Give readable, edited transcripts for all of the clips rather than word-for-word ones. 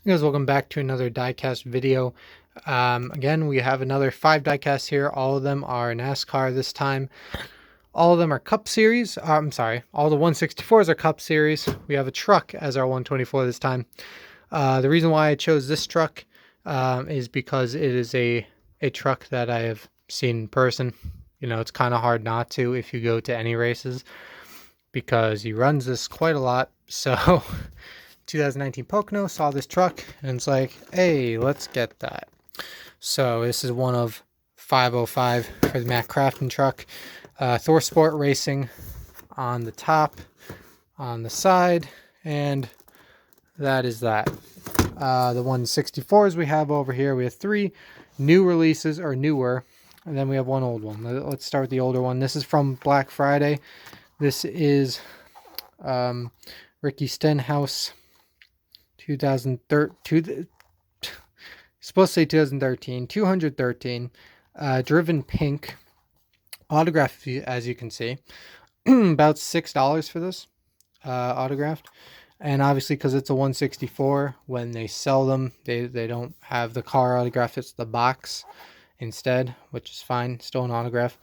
Hey guys, welcome back to another diecast video. Again, we have another 5 diecasts here. All of them are NASCAR this time. All of them are Cup Series. I'm sorry, all the 164s are Cup Series. We have a truck as our 124 this time. The reason why I chose this truck is because it is a truck that I have seen in person. You know, it's kind of hard not to if you go to any races because he runs this quite a lot. So 2019 Pocono saw this truck and it's like, hey, let's get that. So this is one of 505 for the Matt Crafton truck. Thor Sport Racing on the top, on the side, and that is that. The 164s we have over here, we have 3 new releases, or newer, and then we have one old one. Let's start with the older one. This is from Black Friday. This is Ricky Stenhouse 2013, supposed to say 2013, 213, driven pink, autographed, as you can see. About $6 for this, autographed. And obviously, because it's a 164, when they sell them, they don't have the car autograph, it's the box instead, which is fine, still an autograph.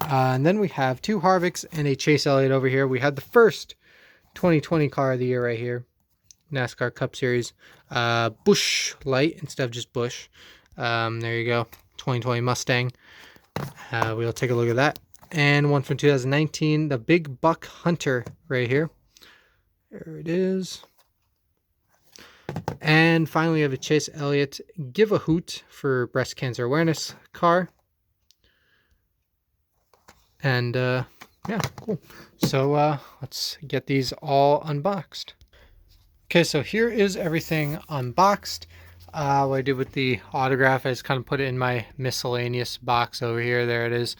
And then we have 2 Harvicks and a Chase Elliott over here. We had the first 2020 car of the year right here. NASCAR Cup Series, Busch Light instead of just Busch. There you go, 2020 Mustang. We'll take a look at that. And one from 2019, the Big Buck Hunter right here. There it is. And finally, we have a Chase Elliott Give a Hoot for breast cancer awareness car. And yeah, cool. So let's get these all unboxed. Okay, so here is everything unboxed. What I did with the autograph, I just kind of put it in my miscellaneous box over here. There it is.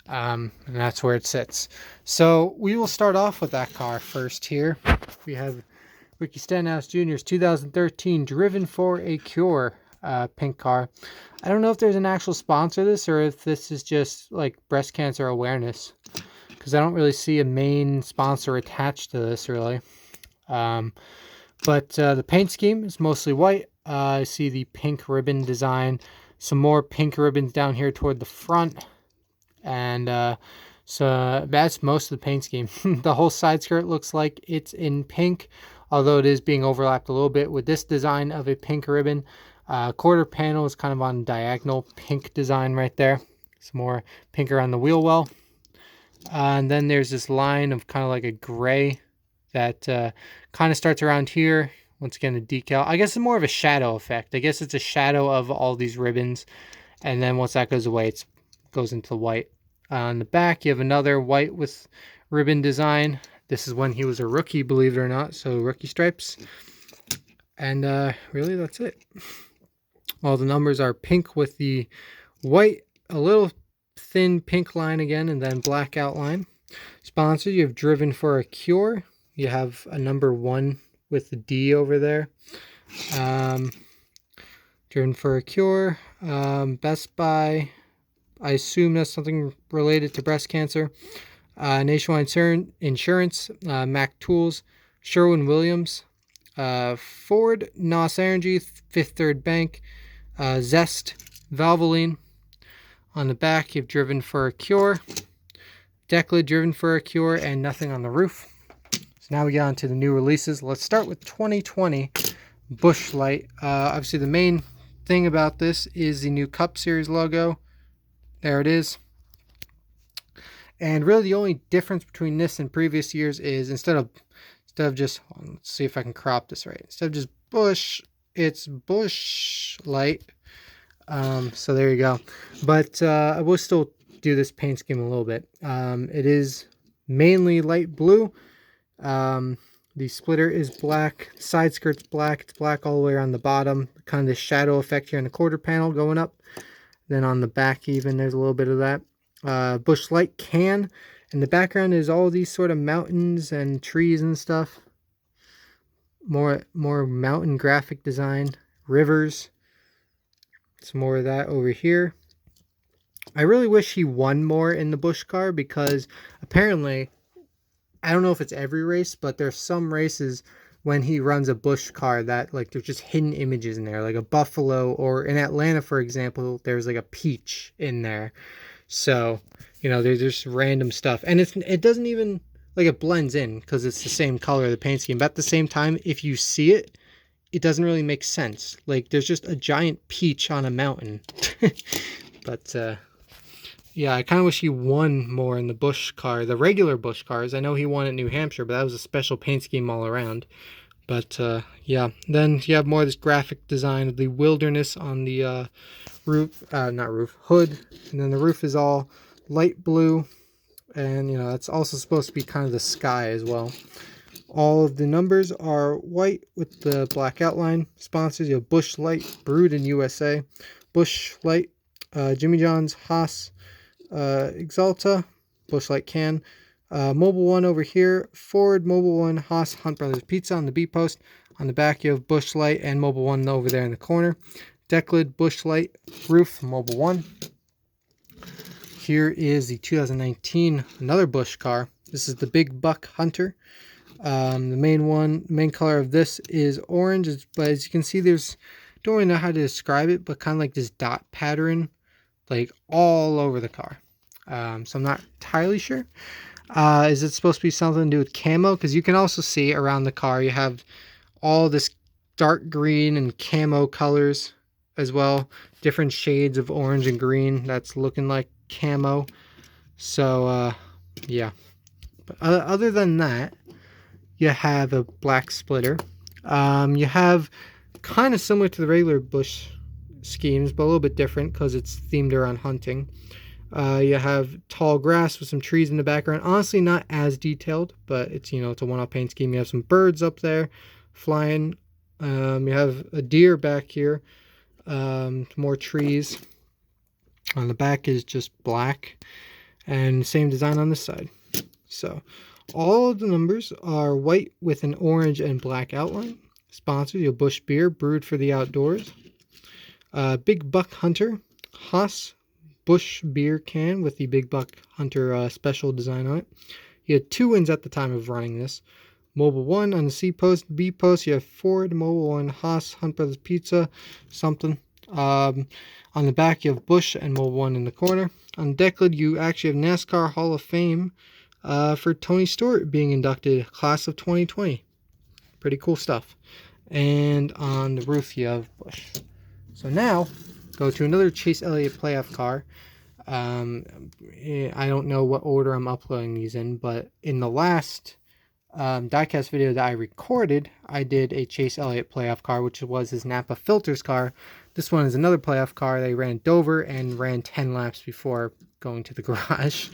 And that's where it sits. So we will start off with that car first here. We have Ricky Stenhouse Jr.'s 2013 Driven for a Cure pink car. I don't know if there's an actual sponsor of this or if this is just like breast cancer awareness, because I don't really see a main sponsor attached to this really. But the paint scheme is mostly white. I see the pink ribbon design. Some more pink ribbons down here toward the front. And so that's most of the paint scheme. The whole side skirt looks like it's in pink, although it is being overlapped a little bit with this design of a pink ribbon. Quarter panel is kind of on diagonal pink design right there. Some more pink around the wheel well. And then there's this line of kind of like a gray that kind of starts around here. Once again, the decal. I guess it's more of a shadow effect. I guess it's a shadow of all these ribbons. And then once that goes away, it goes into white. On the back, you have another white with ribbon design. This is when he was a rookie, believe it or not. So rookie stripes. And really, that's it. All the numbers are pink with the white, a little thin pink line again, and then black outline. Sponsor, you have Driven for a Cure. You have a number 1 with the D over there. Driven for a Cure. Best Buy. I assume that's something related to breast cancer. Nationwide Insurance. Mac Tools. Sherwin-Williams. Ford. NOS Energy. Fifth Third Bank. Zest. Valvoline. On the back, you've Driven for a Cure. Decla, Driven for a Cure, and nothing on the roof. So now we get on to the new releases. Let's start with 2020 Busch Light. Obviously, the main thing about this is the new Cup Series logo. There it is. And really, the only difference between this and previous years is instead of just, let's see if I can crop this right. Instead of just Busch, it's Busch Light. So there you go. But I will still do this paint scheme a little bit. It is mainly light blue. The splitter is black. The side skirt's black. It's black all the way around the bottom. Kind of the shadow effect here in the quarter panel going up. Then on the back even, there's a little bit of that. Busch Light can. And the background is all these sort of mountains and trees and stuff. More mountain graphic design. Rivers. Some more of that over here. I really wish he won more in the Busch car because apparently, I don't know if it's every race, but there's some races when he runs a Busch car that like there's just hidden images in there, like a buffalo, or in Atlanta, for example, there's like a peach in there. So, you know, there's just random stuff, and it doesn't even like it blends in because it's the same color of the paint scheme. But at the same time, if you see it, it doesn't really make sense. Like there's just a giant peach on a mountain. But yeah, I kind of wish he won more in the Busch car, the regular Busch cars. I know he won at New Hampshire, but that was a special paint scheme all around. But yeah, then you have more of this graphic design of the wilderness on the roof, not roof, hood. And then the roof is all light blue. And, you know, that's also supposed to be kind of the sky as well. All of the numbers are white with the black outline. Sponsors, you have Busch Light, brewed in USA. Busch Light, Jimmy John's, Haas, Exalta, Busch Light can. Mobile One over here, Ford, Mobile One, Haas, Hunt Brothers Pizza on the B post. On the back, you have Busch Light and Mobile One over there in the corner. Deck lid, Busch Light, roof, Mobile One. Here is the 2019, another Busch car. This is the Big Buck Hunter. The main color of this is orange, but as you can see, don't really know how to describe it, but kind of like this dot pattern, like all over the car. So I'm not entirely sure. Is it supposed to be something to do with camo? Because you can also see around the car, you have all this dark green and camo colors as well. Different shades of orange and green that's looking like camo. So, yeah. But other than that, you have a black splitter. You have kind of similar to the regular Busch schemes, but a little bit different because it's themed around hunting. You have tall grass with some trees in the background. Honestly, not as detailed, but it's, you know, it's a one-off paint scheme. You have some birds up there flying. You have a deer back here. More trees. On the back is just black, and same design on this side. So all of the numbers are white with an orange and black outline. Sponsors, your Busch beer, brewed for the outdoors. Big Buck Hunter, Haas Busch beer can with the Big Buck Hunter special design on it. You had 2 wins at the time of running this. Mobile One on the C post, B post, you have Ford, Mobile One, Haas, Hunt Brothers Pizza, something. On the back, you have Busch and Mobile One in the corner. On the deck lid, you actually have NASCAR Hall of Fame for Tony Stewart being inducted, class of 2020. Pretty cool stuff. And on the roof, you have Busch. So now, go to another Chase Elliott playoff car. I don't know what order I'm uploading these in, but in the last diecast video that I recorded, I did a Chase Elliott playoff car, which was his Napa Filters car. This one is another playoff car. They ran Dover and ran 10 laps before going to the garage.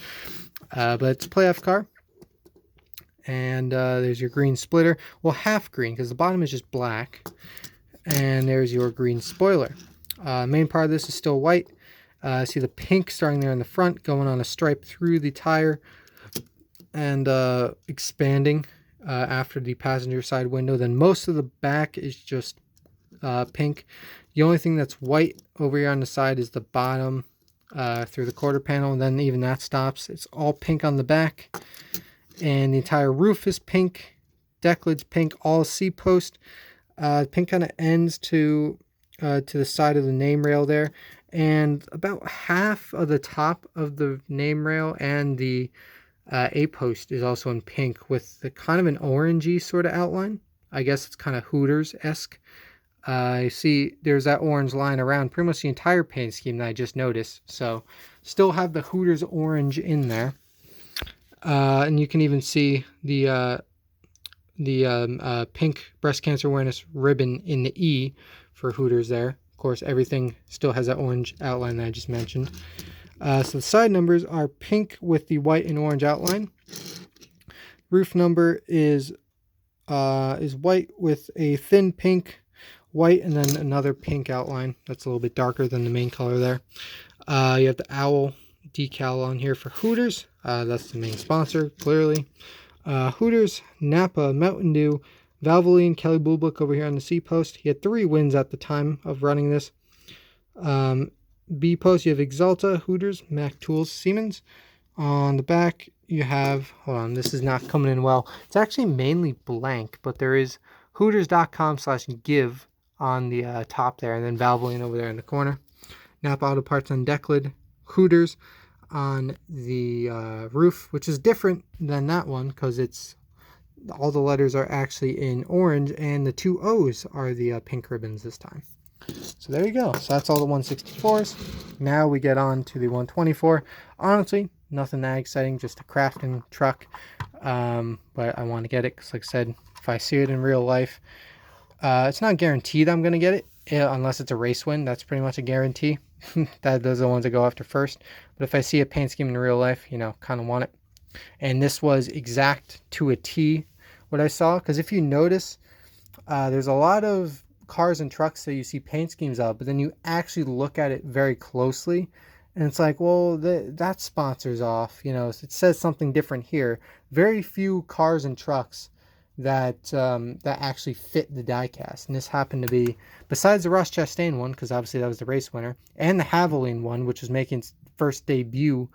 But it's a playoff car. And there's your green splitter. Well, half green, because the bottom is just black. And there's your green spoiler. Main part of this is still white. See the pink starting there in the front, going on a stripe through the tire, and expanding after the passenger side window. Then most of the back is just pink. The only thing that's white over here on the side is the bottom through the quarter panel, and then even that stops. It's all pink on the back, and the entire roof is pink. Deck lid's pink. All C post pink kind of ends to the side of the name rail there, and about half of the top of the name rail and the A post is also in pink with the kind of an orangey sort of outline. I guess it's kind of Hooters-esque. You see there's that orange line around pretty much the entire paint scheme that I just noticed. So still have the Hooters orange in there. And you can even see the pink breast cancer awareness ribbon in the E for Hooters there. Of course, everything still has that orange outline that I just mentioned. So the side numbers are pink with the white and orange outline. Roof number is white with a thin pink, white, and then another pink outline. That's a little bit darker than the main color there. You have the owl decal on here for Hooters. That's the main sponsor, clearly. Hooters, Napa, Mountain Dew, Valvoline, Kelly Blue Book over here on the C post. He had 3 wins at the time of running this. B post, you have Exalta, Hooters, Mac Tools, Siemens. On the back, you have, hold on, this is not coming in well. It's actually mainly blank, but there is Hooters.com/give on the top there, and then Valvoline over there in the corner. Napa Auto Parts on deck lid. Hooters on the roof, which is different than that one because it's all the letters are actually in orange, and the 2 O's are the pink ribbons this time. So there you go. So that's all the 164s. Now we get on to the 124. Honestly, nothing that exciting, just a Crafton truck. But I want to get it because, like I said, if I see it in real life, it's not guaranteed I'm going to get it unless it's a race win. That's pretty much a guarantee. Those are the ones that go after first. But if I see a paint scheme in real life, kind of want it. And this was exact to a T what I saw. Because if you notice, there's a lot of cars and trucks that you see paint schemes of, but then you actually look at it very closely and it's like, well, that sponsor's off, it says something different here. Very few cars and trucks that that actually fit the diecast, and this happened to be, besides the Ross Chastain one, because obviously that was the race winner, and the Havoline one, which was making its first debut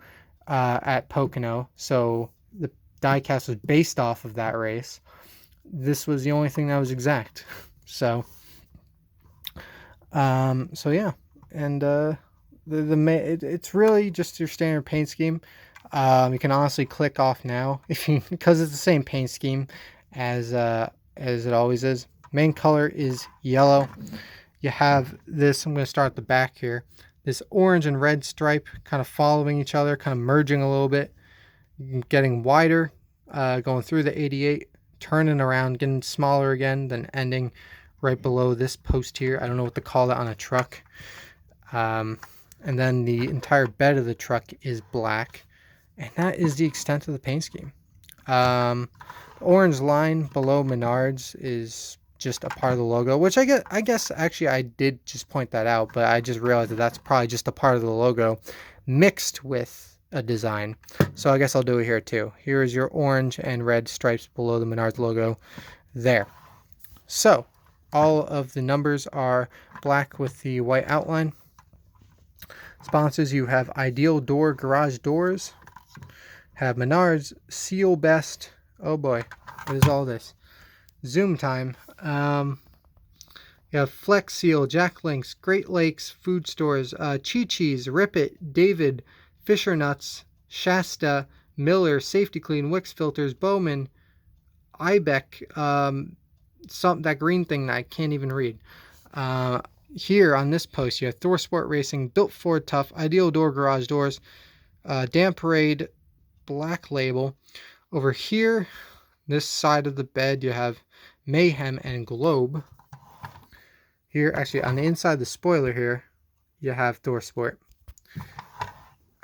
at Pocono, so the diecast was based off of that race. This was the only thing that was exact. So yeah, and it's really just your standard paint scheme. You can honestly click off now because it's the same paint scheme as it always is. Main color is yellow. You have this. I'm going to start at the back here. This orange and red stripe kind of following each other, kind of merging a little bit, getting wider, going through the 88, turning around, getting smaller again, then ending right below this post here. I don't know what to call that on a truck. And then the entire bed of the truck is black. And that is the extent of the paint scheme. The orange line below Menards is just a part of the logo, which I guess actually I did just point that out, but I just realized that that's probably just a part of the logo mixed with a design. So I guess I'll do it here too. Here is your orange and red stripes below the Menards logo there. So all of the numbers are black with the white outline. Sponsors, you have Ideal Door Garage Doors, have Menards, Seal Best. Oh boy, what is all this? Zoom time. You have Flex Seal, Jack Links, Great Lakes Food Stores, Chi-Chi's, Rip It, David, Fisher Nuts, Shasta, Miller, Safety Clean, Wix Filters, Bowman, Ibeck, that green thing that I can't even read. Here on this post, you have Thor Sport Racing, Built Ford Tough, Ideal Door Garage Doors, Dam Parade, Black Label. Over here, this side of the bed, you have Mayhem and Globe. Here, actually, on the inside, the spoiler here, you have Thor Sport.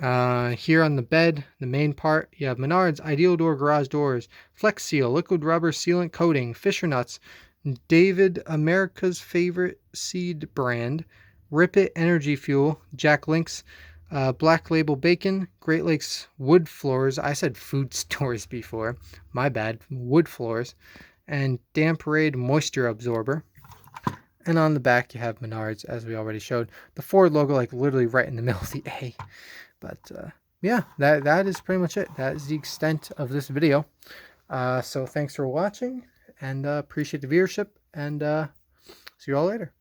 Here on the bed, the main part, you have Menards, Ideal Door Garage Doors, Flex Seal, Liquid Rubber Sealant Coating, Fisher Nuts, David, America's Favorite Seed Brand, Rip It Energy Fuel, Jack Links, Black Label Bacon, Great Lakes Wood Floors. I said food stores before. My bad. Wood Floors. And Dam Parade Moisture Absorber. And on the back, you have Menards, as we already showed. The Ford logo, like literally right in the middle of the A. But yeah, that is pretty much it. That is the extent of this video. So thanks for watching, and appreciate the viewership, and see you all later.